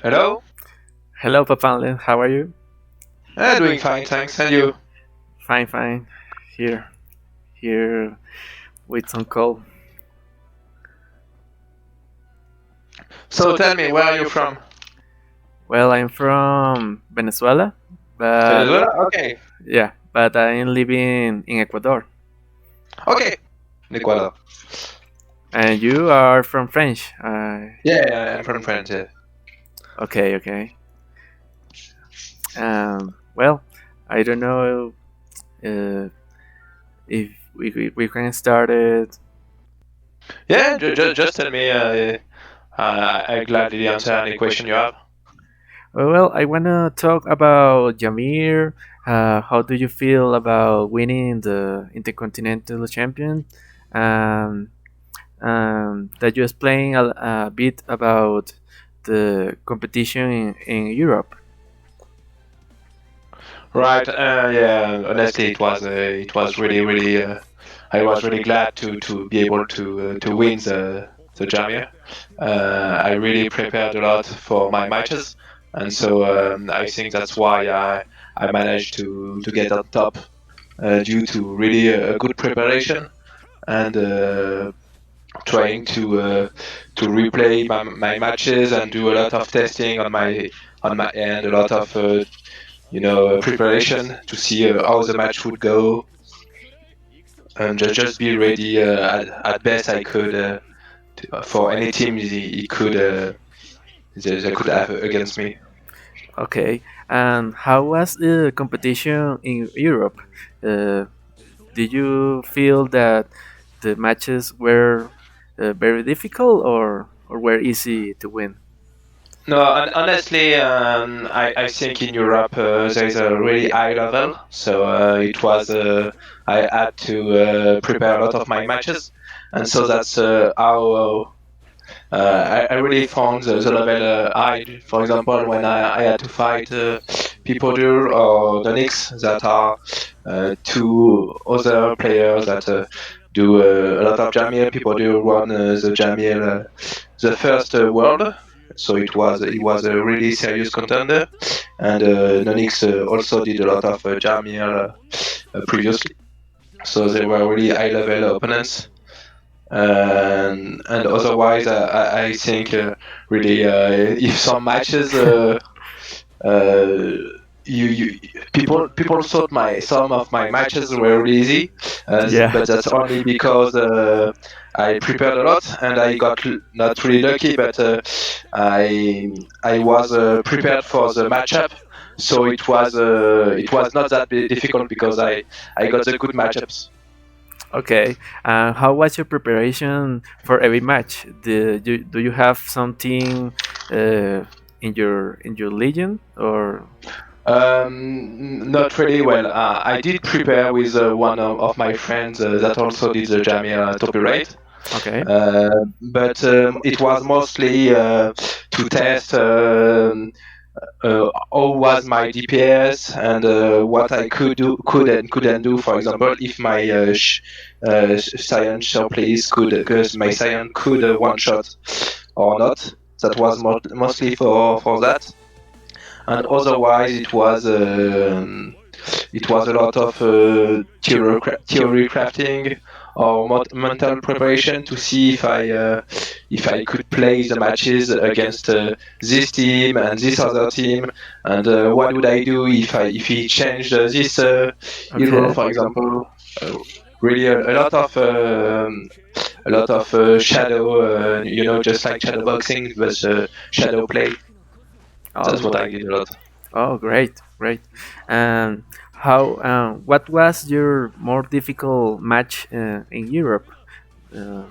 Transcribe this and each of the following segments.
Hello? Hello, PApamlet. How are you? Doing fine, thanks. And you? Fine, fine. Here, here with some cold. So tell me, where are you from? Well, I'm from Venezuela, but Venezuela? Okay. yeah, but I'm living in Ecuador. Okay. Ecuador. And you are from French. Yeah, I'm from France, yeah. Okay, okay. Well, I don't know uh, if we can start it. Yeah, just tell me. I gladly answer any question you have. Well, I wanna talk about Jamir. How do you feel about winning the Intercontinental Champion? Um, that you explain a bit about the competition in Europe. Right. Yeah. Honestly, it was really. I was really glad to be able to win the Jamir. I really prepared a lot for my matches, and so I think that's why I managed to get on top due to really a good preparation and trying to replay my matches and do a lot of testing on my end, a lot of preparation to see how the match would go, and just be ready at best I could for any team he could they could have against me. Okay, and how was the competition in Europe? Uh, did you feel that the matches were very difficult or were easy to win? No, honestly, I think in Europe there is a really high level, so it was I had to prepare a lot of my matches, and so that's how I really found the level high. For example, when I had to fight people there or the Knicks that are two other players that do a lot of Jamir. People do run the Jamir, the first world. So it was a really serious contender, and Nonix also did a lot of Jamir previously. So they were really high level opponents, and otherwise I think really if some matches uh, you people thought my some of my matches were really easy, Yeah. but that's only because I prepared a lot and I got not really lucky, but I was prepared for the matchup, so it was not that difficult because I got the good matchups. Okay. How was your preparation for every match? Do you have something in your legion or? Not really well. I did prepare with one of my friends that also did the Jamia copyright, Okay. but it was mostly to test how was my DPS and what I could and couldn't do. For example, if my Scion shell plays could, because my Scion could one shot or not. That was mostly for that, and otherwise it was a lot of theory crafting or mental preparation to see if I could play the matches against this team and this other team, and what would I do if he changed this hero, Okay. for example. Uh, Really, a lot of shadow, just like shadow boxing, but shadow play. That's Oh, what I did a lot. oh, great, great. And how? What was your more difficult match in Europe? Uh,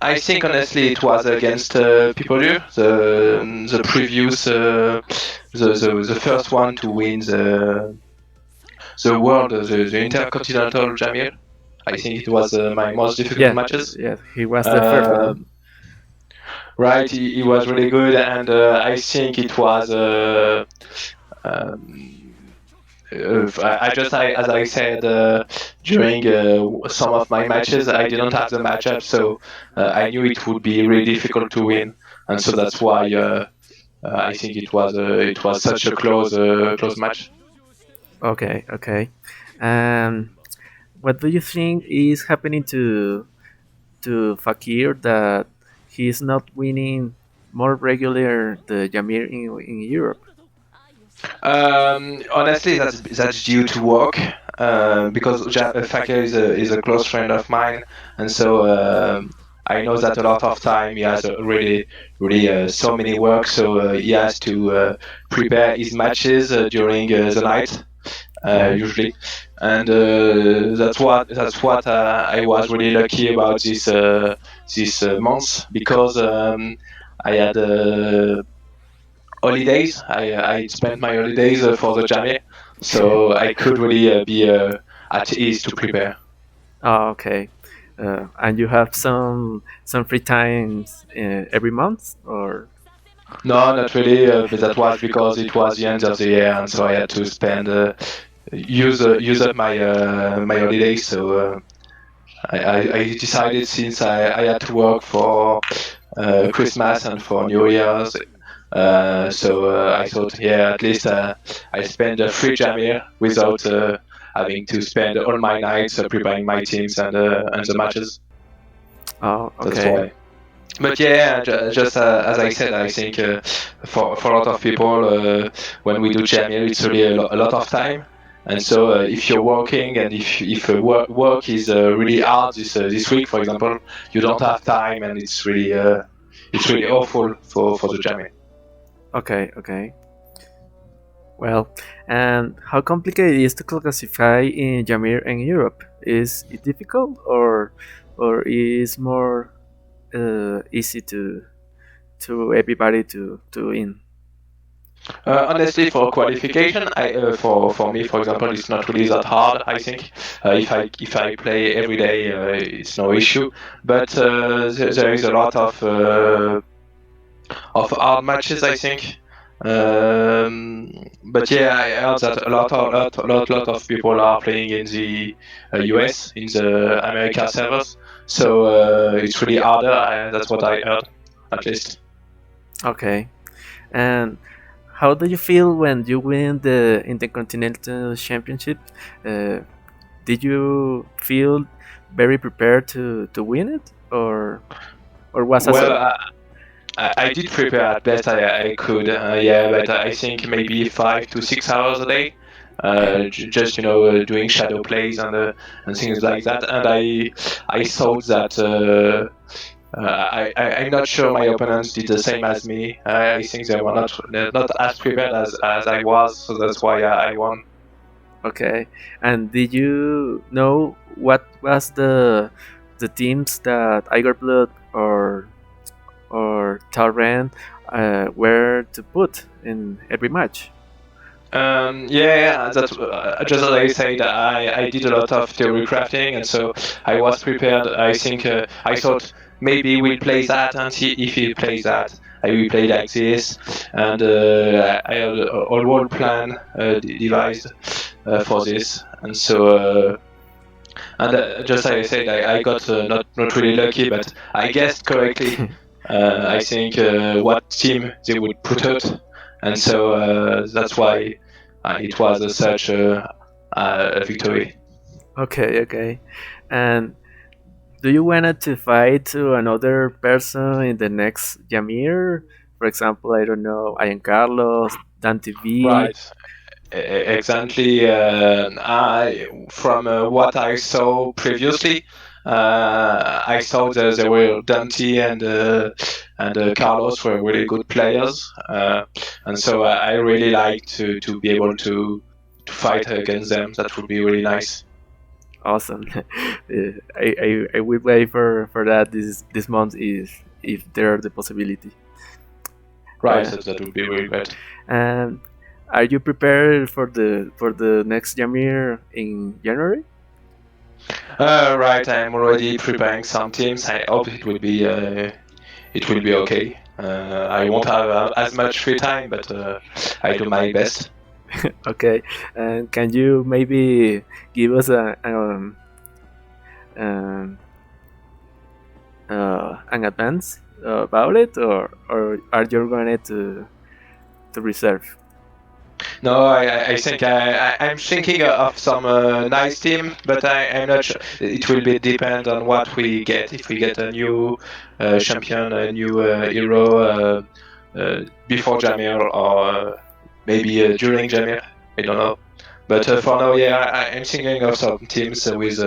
I think honestly it was against people here, the previous the first one to win the world, the Intercontinental Jamir. I think it was my most difficult yeah, matches. yeah. He was the first Uh, one. right, he was really good, and I think it was. Um, as I said during some of my matches, I didn't have the matchup, so I knew it would be really difficult to win, and so that's why I think it was such a close match. Okay, okay. And what do you think is happening to Fakir that he's not winning more regular the Jamir in Europe? Honestly, that's due to work. Because Fakir is a close friend of mine, and so I know that a lot of time he has really so many work, so he has to prepare his matches during the night Okay. usually, and that's what I was really lucky about this month because I had holidays. I spent my holidays for the Jamie, so I could really be at ease to prepare. Oh, okay. And you have some free times every month, or No, not really, but that was because it was the end of the year, and so I had to spend use up my holidays. So I decided since I had to work for Christmas and for New Year's. So I thought, yeah, at least I spend a free jam here without having to spend all my nights preparing my teams and the matches. oh, That's okay. why. But yeah, just as I said, I think for a lot of people, when we do jam here, it's really a lot of time. And so, if you're working and if work is really hard this week, for example, you don't have time, and it's really awful for the jamming. Okay, okay. Well, and how complicated is to classify in Jamir in Europe? Is it difficult or is more easy to everybody to win? Honestly, for qualification, for me, for example, it's not really that hard. I think if I play every day, it's no issue. But there is a lot of hard matches, I think. But yeah, I heard that lot of people are playing in the US, in the America servers. So it's really harder. That's what I heard, at least. Okay. And how do you feel when you win the Intercontinental Championship? Uh, did you feel very prepared to win it, or was a Well, I did prepare at best I could, yeah, but I think maybe 5 to 6 hours a day, just doing shadow plays and things like that. And I thought that I'm not sure my opponents did the same as me. I think they're not as prepared as I was, so that's why I won. Okay. And did you know what was the teams that Iger Blood or Talran were to put in every match? Yeah, that's just as I said. I did a lot of theory crafting, and so I was prepared. I think I thought maybe we'll play that and see if he plays that. I will play like this, and I had a whole plan devised for this, and so and just like I said, I got not really lucky, but I guessed correctly. I think what team they would put out, and so that's why it was such a victory. Okay, okay. And do you want to fight to another person in the next Jamir? For example, I don't know, Ian Carlos, Dante V. Right. Exactly. From what I saw previously, I saw that there were Dante and Carlos were really good players, and so I really like to be able to fight against them. That would be really nice. Awesome. I will wait for that this month if there are the possibility. Right. Uh, That would be really great. and are you prepared for the next Jamir in January? Right. I'm already preparing some teams. I hope it will be okay. I won't have as much free time, but I do my best. Okay. And can you maybe give us um, an advance about it, or are you going to to reserve? No, I think I'm thinking of some nice team, but I'm not sure. It will be depend on what we get. If we get a new champion, a new hero before Jamir, or maybe during Jamir, I don't know. But for now, yeah, I'm thinking of some teams with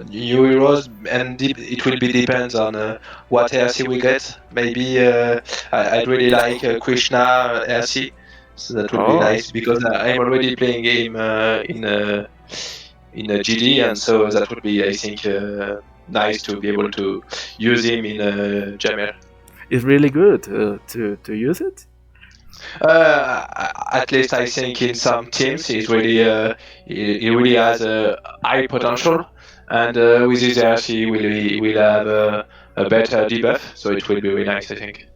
new heroes, and it will be depends on what RC we get. Maybe I'd really like Krishna RC, so that would be Oh, nice because I'm already playing game in a GD, and so that would be, I think, nice to be able to use him in Jammer. it's really good to use it. At least I think in some teams he's really he really has a high potential, and with his RC will have a better debuff, so it will be really nice, I think.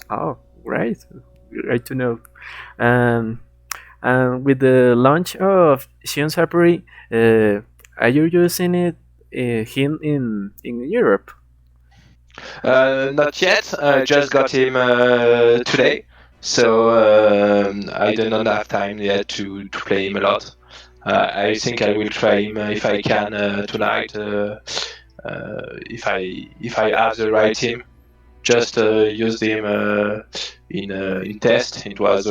Oh, great, great to know. Um, and with the launch of Shion Sapuri, are you using it him in Europe? Not yet. I just got him today, so I do not have time yet to play him a lot. I think I will try him if I can tonight. If I have the right team, just used him in test. It was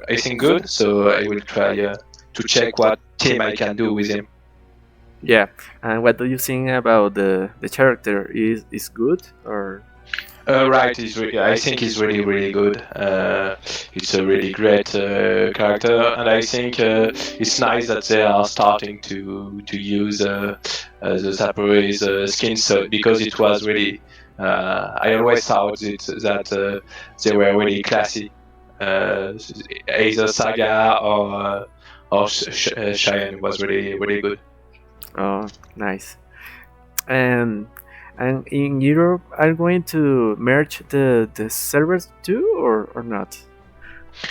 I think good, so I will try to check what team I can do with him. Yeah. And what do you think about the character? Is good or? Right, I think he's really, really good. It's a really great character, and I think it's nice that they are starting to use the Sapuri's skins, so, because it was really. I always thought that they were really classy, either Saga or Cheyenne was really, really good. Oh, nice. And and in Europe, are going to merge the servers too, or not?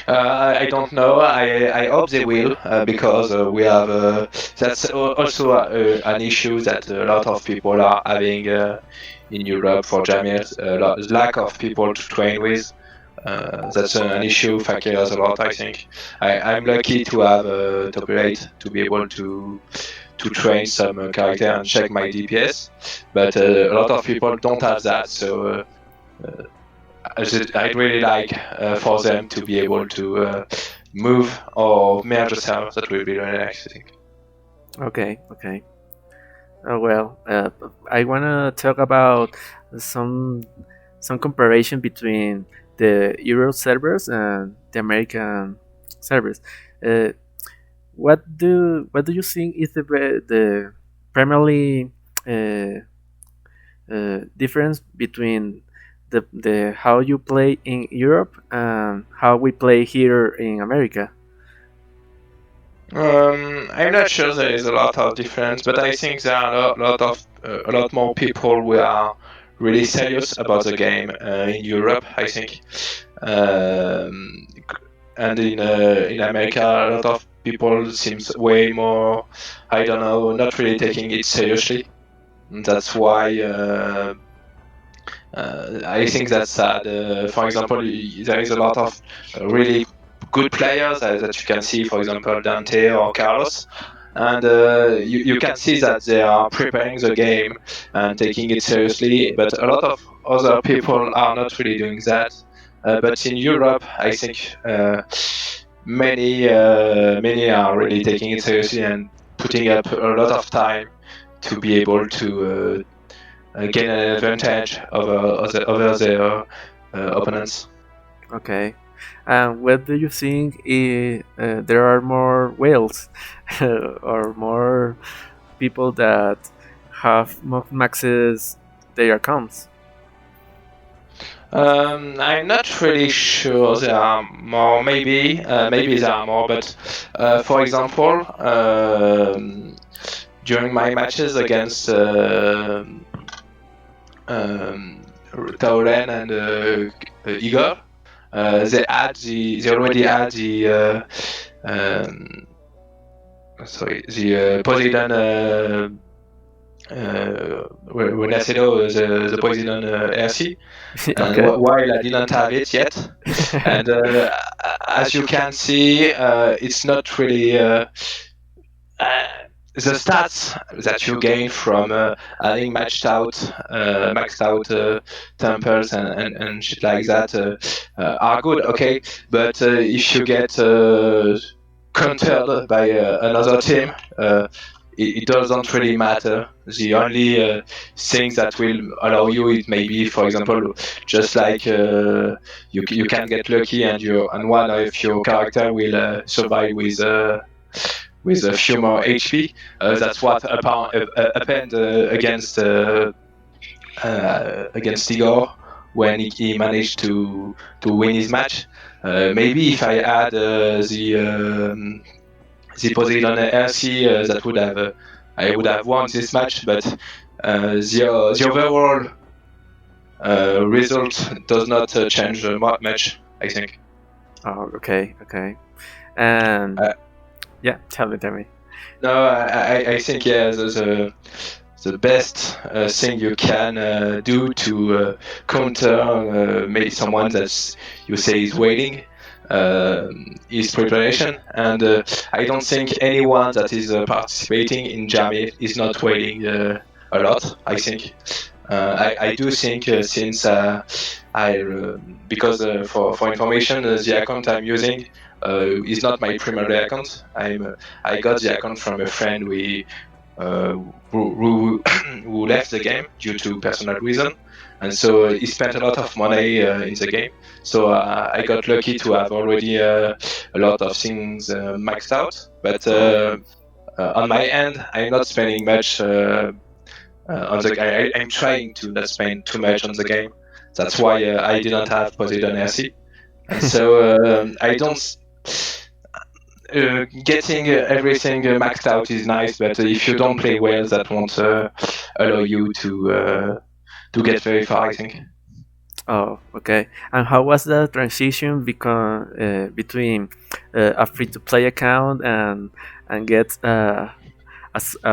I don't know. I hope they will because we have that's also an issue that a lot of people are having in Europe for Jamir. Lack of people to train with. That's an issue factors a lot. I think I'm lucky to have top 8 to be able to train some character and check my DPS, but a lot of people don't have that. So I'd really like for them to be able to move or merge the servers. That would be really nice, I think. Okay, okay. Oh well, I wanna talk about some some comparison between the Euro servers and the American servers. Uh, what do you think is the primarily uh, difference between the how you play in Europe and how we play here in America? I'm not sure there is a lot of difference, but I think there are a lot more people who are really serious about the game in Europe. I think, um, and in America, a lot of people seems way more. I don't know, not really taking it seriously. That's why I think that's sad. For example, there is a lot of really good players that you can see, for example, Dante or Carlos. And you can see that they are preparing the game and taking it seriously, but a lot of other people are not really doing that. But in Europe, I think many are really taking it seriously and putting up a lot of time to be able to gain an advantage over their opponents. Okay. And what do you think there are more whales or more people that have maxes their accounts? I'm not really sure. There are more, maybe there are more, but for example, during my matches against um, Tauren and Igor, they already had um, the Poseidon renacida, the poison on RC, and Okay. while I didn't have it yet. And as you can see, it's not really uh, the stats that you gain from having maxed out tempers and shit like that are good, okay. But if you get countered by another team, it doesn't really matter. The only thing that will allow you, it may be, for example, just like you can get lucky and one of your character will survive with a few more HP. That's what happened against Igor when he managed to win his match. Maybe if I had the Poseidon RC, that would have I would have won this match, but the overall result does not change much, I think. Oh, okay, okay. And yeah, tell me. No, I think yeah, the best thing you can do to counter maybe someone that you say is waiting is preparation. And I don't think anyone that is participating in Jamir is not waiting a lot. I think. I do think since because for information, the account I'm using is not my primary account. I got the account from a friend who left the game due to personal reason, and so he spent a lot of money in the game. So I got lucky to have already a lot of things maxed out. But on my end, I'm not spending much on the game. I'm trying to not spend too much on the game. That's why I didn't have Poseidon RC, and so I don't. Getting everything maxed out is nice, but if you don't play well, that won't allow you to get very far, I think. Oh, okay. And how was the transition between a free-to-play account and get a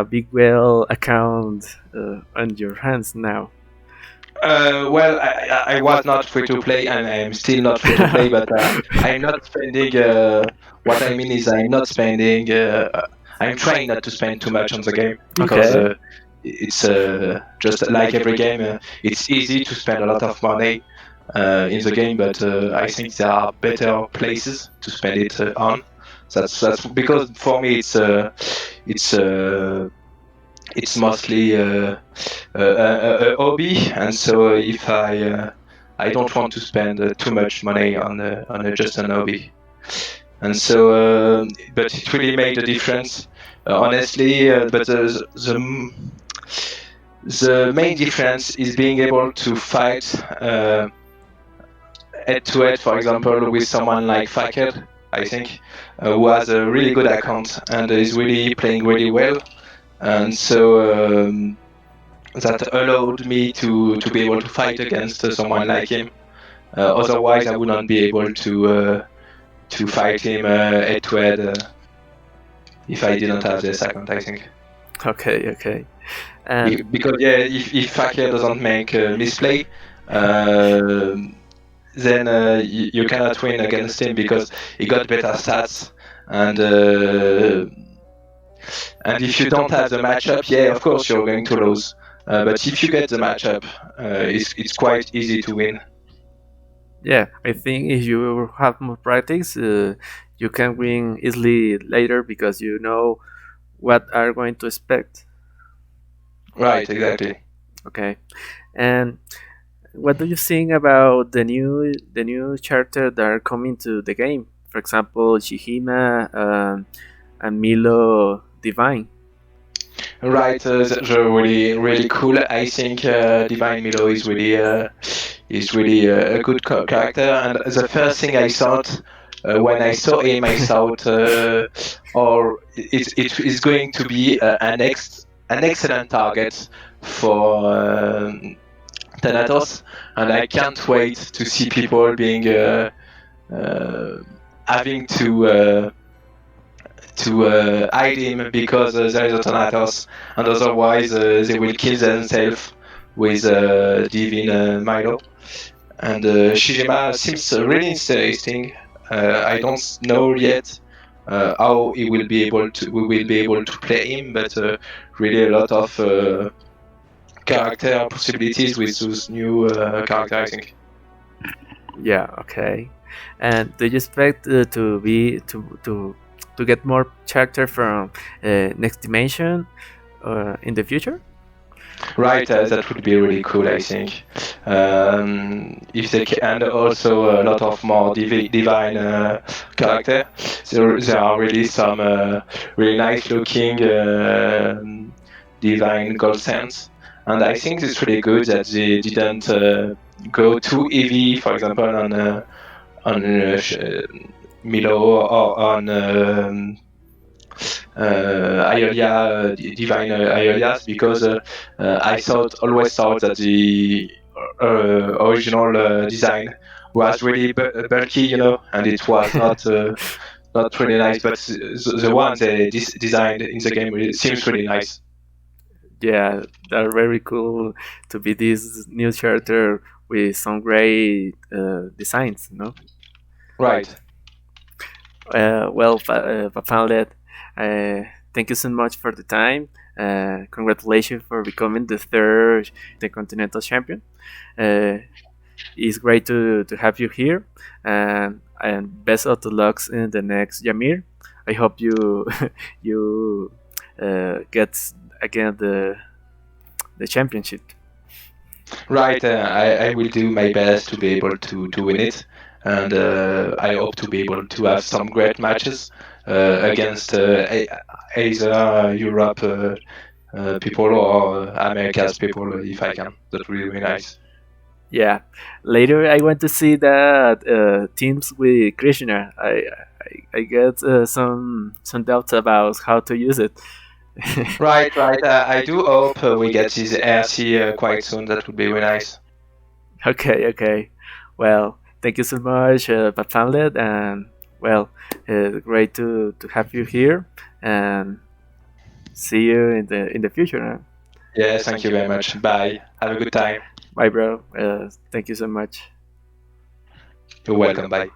big whale account on your hands now? Well, I was not free to play, and I'm still not free to play, but I'm not spending. What I mean is, I'm not spending. I'm trying not to spend too much on the game because Okay. it's just like every game. It's easy to spend a lot of money in the game, but I think there are better places to spend it on. That's because for me it's it's mostly a hobby, and so if I don't want to spend too much money on just an hobby, and so but it really made a difference, honestly. But the main difference is being able to fight head to head, for example, with someone like Fakir, I think, who has a really good account and is really playing really well, and so that allowed me to be able to fight against someone like him. Otherwise, I wouldn't be able to fight him head to head if I didn't have this account, I think. Okay, okay. And Because yeah, if Fakir doesn't make a misplay, uh, then you cannot win against him because he got better stats, and if you don't have the matchup, yeah, of course you're going to lose. But if you get the matchup, it's quite easy to win. yeah, I think if you have more practice, you can win easily later because you know what are going to expect. Right, exactly. Okay. And what do you think about the new character that are coming to the game? For example, Shihima and Milo Divine. Right, they're really really cool. I think Divine Milo is really a good character. And the first thing I thought when I saw him, I thought, or it is going to be an excellent target for Thanatos, and I can't wait to see people being having to hide him because there is a Thanatos, and otherwise they will kill themselves with Divine Milo. And Shijima seems really interesting. I don't know yet how he will be able to. We will be able to play him, but really a lot of character possibilities with those new character, I think. Yeah. Okay. And do you expect to get more character from next dimension in the future? Right, that would be really cool, I think. If they can, and also a lot of more divine character. There are really some really nice looking divine gold sands, and I think it's really good that they didn't go too heavy, for example, on Milo or on Iolia, divine Iolias, because always thought that the original design was really bulky, and it was not really nice. But the one they designed in the game seems really nice. Yeah, they're very cool to be this new character with some great designs, no? Right. Well, Papanlet, thank you so much for the time. Congratulations for becoming the third Intercontinental champion. Uh, it's great to have you here, and best of the lucks in the next Jamir. I hope you you get again the championship. Right, I will do my best to be able to win it, and I hope to be able to have some great matches against either Europe people or America's people if I can. That would be really nice. Yeah, later I want to see that teams with Krishna. I get some doubts about how to use it. Right, right. I do hope we get this RC quite soon. That would be really nice. Okay, okay. Well, thank you so much, Papamlet, and well, great to have you here, and see you in the future. Yes, thank you very much. Bye. Have a good time. Bye, bro. Thank you so much. You're welcome. Bye.